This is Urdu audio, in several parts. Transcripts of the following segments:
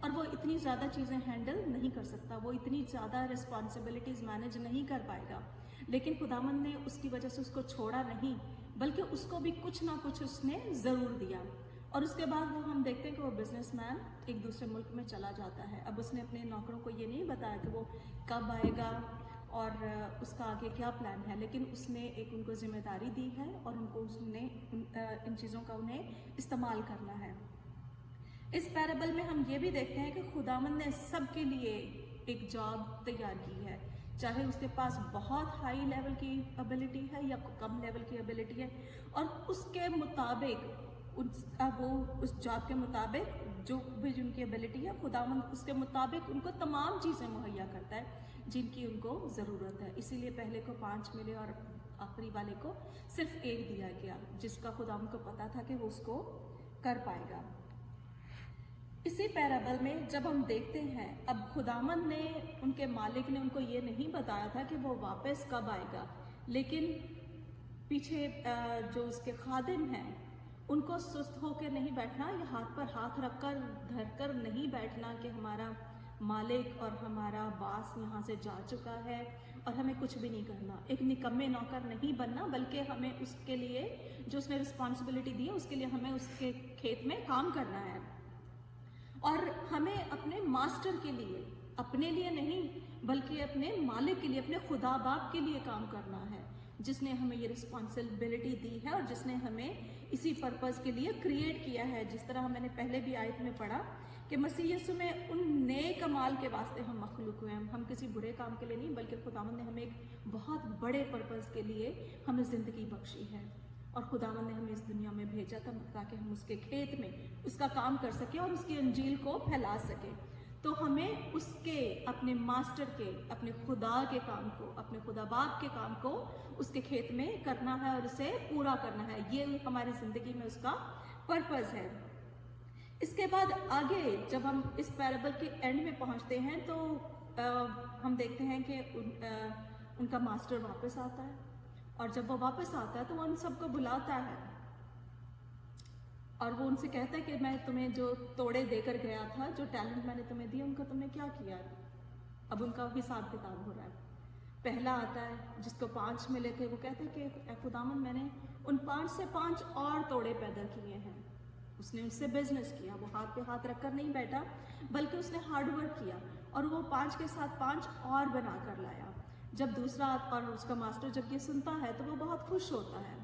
اور وہ اتنی زیادہ چیزیں ہینڈل نہیں کر سکتا، وہ اتنی زیادہ رسپانسبلٹیز مینیج نہیں کر پائے گا، لیکن خداوند نے اس کی وجہ سے اس کو چھوڑا نہیں، بلکہ اس کو بھی کچھ نہ کچھ اس نے ضرور دیا۔ اور اس کے بعد وہ ہم دیکھتے ہیں کہ وہ بزنس مین ایک دوسرے ملک میں چلا جاتا ہے۔ اب اس نے اپنے نوکروں کو یہ نہیں بتایا کہ وہ کب آئے گا اور اس کا آگے کیا پلان ہے، لیکن اس نے ایک ان کو ذمہ داری دی ہے اور ان کو اس نے ان چیزوں کا انہیں استعمال کرنا ہے۔ اس پیرابل میں ہم یہ بھی دیکھتے ہیں کہ خداوند نے سب کے لیے ایک جاب تیار کی ہے، چاہے اس کے پاس بہت ہائی لیول کی ابیلٹی ہے یا کم لیول کی ابیلٹی ہے، اور اس کے مطابق وہ اس جاب کے مطابق جو بھی ان کی ابیلٹی ہے، خداوند اس کے مطابق ان کو تمام چیزیں مہیا کرتا ہے جن کی ان کو ضرورت ہے۔ اسی لیے پہلے کو 5 ملے اور آخری والے کو صرف 1 دیا گیا، جس کا خداوند کو پتا تھا کہ وہ اس کو کر پائے گا۔ اسی پیرابل میں جب ہم دیکھتے ہیں، اب خداوند نے ان کے مالک نے ان کو یہ نہیں بتایا تھا کہ وہ واپس کب آئے گا، لیکن پیچھے جو اس کے خادم ہیں ان کو سست ہو کے نہیں بیٹھنا، یا ہاتھ پر ہاتھ رکھ کر دھر کر نہیں بیٹھنا کہ ہمارا مالک اور ہمارا باس یہاں سے جا چکا ہے اور ہمیں کچھ بھی نہیں کرنا۔ ایک نکمے نوکر نہیں بننا، بلکہ ہمیں اس کے لیے جو اس نے رسپانسبلٹی دی ہے اس کے لیے ہمیں اس کے کھیت میں کام کرنا ہے، اور ہمیں اپنے ماسٹر کے لیے، اپنے لیے نہیں بلکہ اپنے مالک کے لیے، اپنے خدا باپ کے لیے کام کرنا ہے، جس نے ہمیں یہ رسپانسبلٹی دی ہے اور جس نے ہمیں اسی پرپز کے لیے کریٹ کیا ہے۔ جس طرح میں نے پہلے بھی آیت میں پڑھا کہ مسیح یسوع میں ان نیک اعمال کے واسطے ہم مخلوق ہوئے ہیں، ہم کسی برے کام کے لیے نہیں، بلکہ خداوند نے ہمیں ایک بہت بڑے پرپز کے لیے ہمیں زندگی بخشی ہے، اور خداوند نے ہمیں اس دنیا میں بھیجا تھا تاکہ ہم اس کے کھیت میں اس کا کام کر سکیں اور اس کی انجیل کو پھیلا سکیں۔ تو ہمیں اس کے، اپنے ماسٹر کے، اپنے خدا کے کام کو، اپنے خدا باپ کے کام کو اس کے کھیت میں کرنا ہے اور اسے پورا کرنا ہے۔ یہ ہماری زندگی میں اس کا پرپز ہے۔ اس کے بعد آگے جب ہم اس پیرابل کے اینڈ میں پہنچتے ہیں تو ہم دیکھتے ہیں کہ ان کا ماسٹر واپس آتا ہے، اور جب وہ واپس آتا ہے تو وہ ان سب کو بلاتا ہے اور وہ ان سے کہتا ہے کہ میں تمہیں جو توڑے دے کر گیا تھا، جو ٹیلنٹ میں نے تمہیں دیا، ان کا تم نے کیا کیا ہے؟ اب ان کا حساب کتاب ہو رہا ہے۔ پہلا آتا ہے جس کو 5 ملے تھے، وہ کہتا ہے کہ اے خداوند، میں نے ان 5 سے 5 اور توڑے پیدا کیے ہیں۔ اس نے اس سے بزنس کیا، وہ ہاتھ پہ ہاتھ رکھ کر نہیں بیٹھا، بلکہ اس نے ہارڈ ورک کیا اور وہ 5 کے ساتھ 5 اور بنا کر لایا۔ جب دوسرا اور اس کا ماسٹر جب یہ سنتا ہے تو وہ بہت خوش ہوتا ہے۔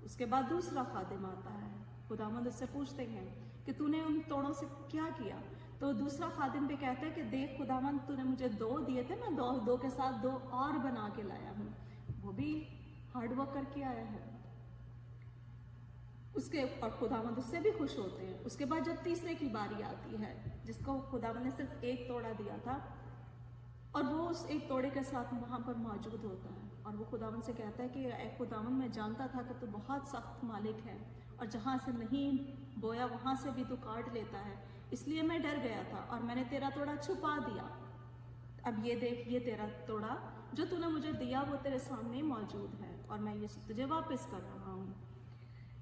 اس کے بعد دوسرا خادم آتا ہے، خداوند اس سے پوچھتے ہیں کہ تو نے ان توڑوں سے کیا کیا؟ تو دوسرا خادم بھی کہتا ہے کہ دیکھ خداوند، تو نے مجھے 2 دیے تھے، میں 2 کے ساتھ 2 اور بنا کے لایا ہوں۔ وہ بھی ہارڈ ورک کر کے آیا ہے اس کے، اور خداوند اس سے بھی خوش ہوتے ہیں۔ اس کے بعد جب تیسرے کی باری آتی ہے، جس کو خداوند نے صرف 1 توڑا دیا تھا، اور وہ اس 1 توڑے کے ساتھ وہاں پر موجود ہوتا ہے، اور وہ خداوند سے کہتا ہے کہ اے خداوند، میں جانتا تھا کہ تو بہت سخت مالک ہے، اور جہاں سے نہیں بویا وہاں سے بھی تو کاٹ لیتا ہے، اس لیے میں ڈر گیا تھا اور میں نے تیرا توڑا چھپا دیا۔ اب یہ دیکھ، یہ تیرا توڑا جو تو نے مجھے دیا وہ تیرے سامنے موجود ہے، اور میں یہ تجھے واپس کر رہا ہوں۔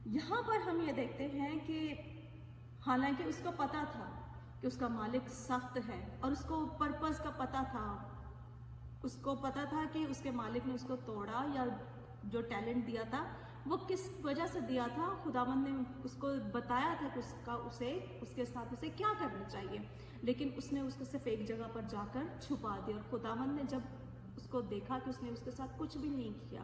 یہاں پر ہم یہ دیکھتے ہیں کہ حالانکہ اس کو پتا تھا کہ اس کا مالک سخت ہے، اور اس کو پرپز کا پتا تھا، اس کو پتا تھا کہ اس کے مالک نے اس کو توڑا یا جو ٹیلنٹ دیا تھا وہ کس وجہ سے دیا تھا۔ خداوند نے اس کو بتایا تھا کہ اس کے ساتھ اسے کیا کرنا چاہیے، لیکن اس نے اس کو صرف ایک جگہ پر جا کر چھپا دیا، اور خداوند نے جب اس کو دیکھا کہ اس نے اس کے ساتھ کچھ بھی نہیں کیا،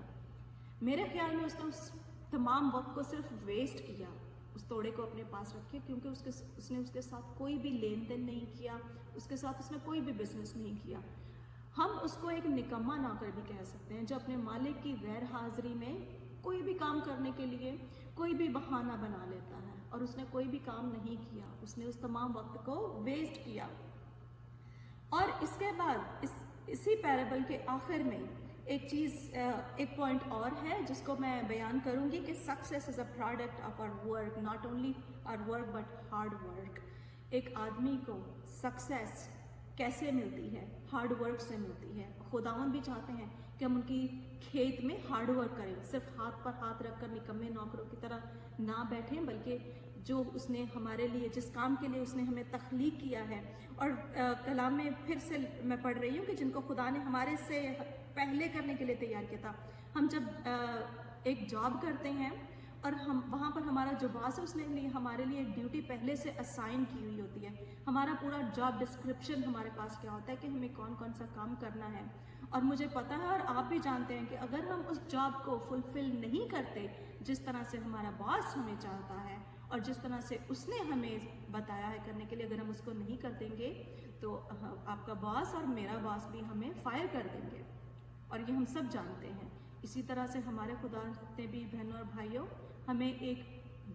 میرے خیال میں اس نے اس تمام وقت کو صرف ویسٹ کیا، اس توڑے کو اپنے پاس رکھے، کیونکہ اس نے اس کے ساتھ کوئی بھی لین دین نہیں کیا، اس کے ساتھ اس نے کوئی بھی بزنس نہیں کیا۔ ہم اس کو ایک نکما نوکر بھی کہہ سکتے ہیں، جو اپنے مالک کی غیر حاضری میں کوئی بھی کام کرنے کے لیے کوئی بھی بہانہ بنا لیتا ہے، اور اس نے کوئی بھی کام نہیں کیا، اس نے اس تمام وقت کو ویسٹ کیا۔ اور اس کے بعد اسی پیرابل کے آخر میں ایک پوائنٹ اور ہے جس کو میں بیان کروں گی کہ success is a product of our work, not only our work but hard work. ایک آدمی کو سکسیس کیسے ملتی ہے؟ ہارڈ ورک سے ملتی ہے۔ خداوند بھی چاہتے ہیں کہ ہم ان کی کھیت میں ہارڈ ورک کریں، صرف ہاتھ پر ہاتھ رکھ کر نکمے نوکروں کی طرح نہ بیٹھیں، بلکہ جو اس نے ہمارے لیے جس کام کے لیے اس نے ہمیں تخلیق کیا ہے. اور کلام میں پھر سے میں پڑھ رہی ہوں کہ جن کو خدا نے ہمارے سے پہلے کرنے کے لیے تیار کیا تھا. ہم جب ایک جاب کرتے ہیں اور ہم وہاں پر ہمارا جو باس ہے اس نے ہمارے لیے ایک ڈیوٹی پہلے سے اسائن کی ہوئی ہوتی ہے. ہمارا پورا جاب ڈسکرپشن ہمارے پاس کیا ہوتا ہے کہ ہمیں کون کون سا کام کرنا ہے. اور مجھے پتا ہے اور آپ بھی جانتے ہیں کہ اگر ہم اس جاب کو فلفل نہیں کرتے جس طرح سے ہمارا باس ہمیں چاہتا ہے اور جس طرح سے اس نے ہمیں بتایا ہے کرنے کے لیے، اگر ہم اس کو نہیں کر دیں گے تو آپ کا باس اور میرا باس بھی ہمیں فائر کر دیں گے، اور یہ ہم سب جانتے ہیں. اسی طرح سے ہمارے خدا نے بھی بہنوں اور بھائیوں ہمیں ایک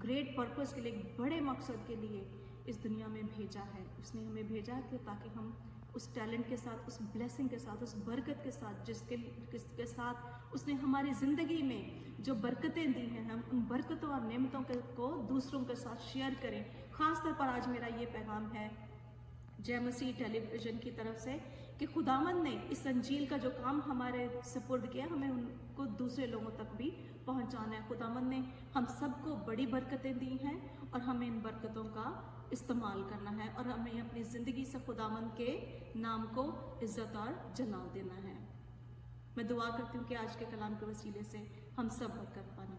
گریٹ پرپس کے لیے، ایک بڑے مقصد کے لیے اس دنیا میں بھیجا ہے. اس نے ہمیں بھیجا ہے کہ تاکہ ہم اس ٹیلنٹ کے ساتھ، اس بلیسنگ کے ساتھ، اس برکت کے ساتھ جس کے ساتھ اس نے ہماری زندگی میں جو برکتیں دی ہیں، ہم ان برکتوں اور نعمتوں کو دوسروں کے ساتھ شیئر کریں. خاص طور پر آج میرا یہ پیغام ہے جے مسیح ٹیلی ویژن کی طرف سے کہ خداوند نے اس انجیل کا جو کام ہمارے سپرد کیا، ہمیں ان کو دوسرے لوگوں تک بھی پہنچانا ہے. خداوند نے ہم سب کو بڑی برکتیں دی ہیں اور ہمیں ان برکتوں کا استعمال کرنا ہے اور ہمیں اپنی زندگی سے خداوند کے نام کو عزت اور جلال دینا ہے. میں دعا کرتی ہوں کہ آج کے کلام کے وسیلے سے ہم سب برکت پانے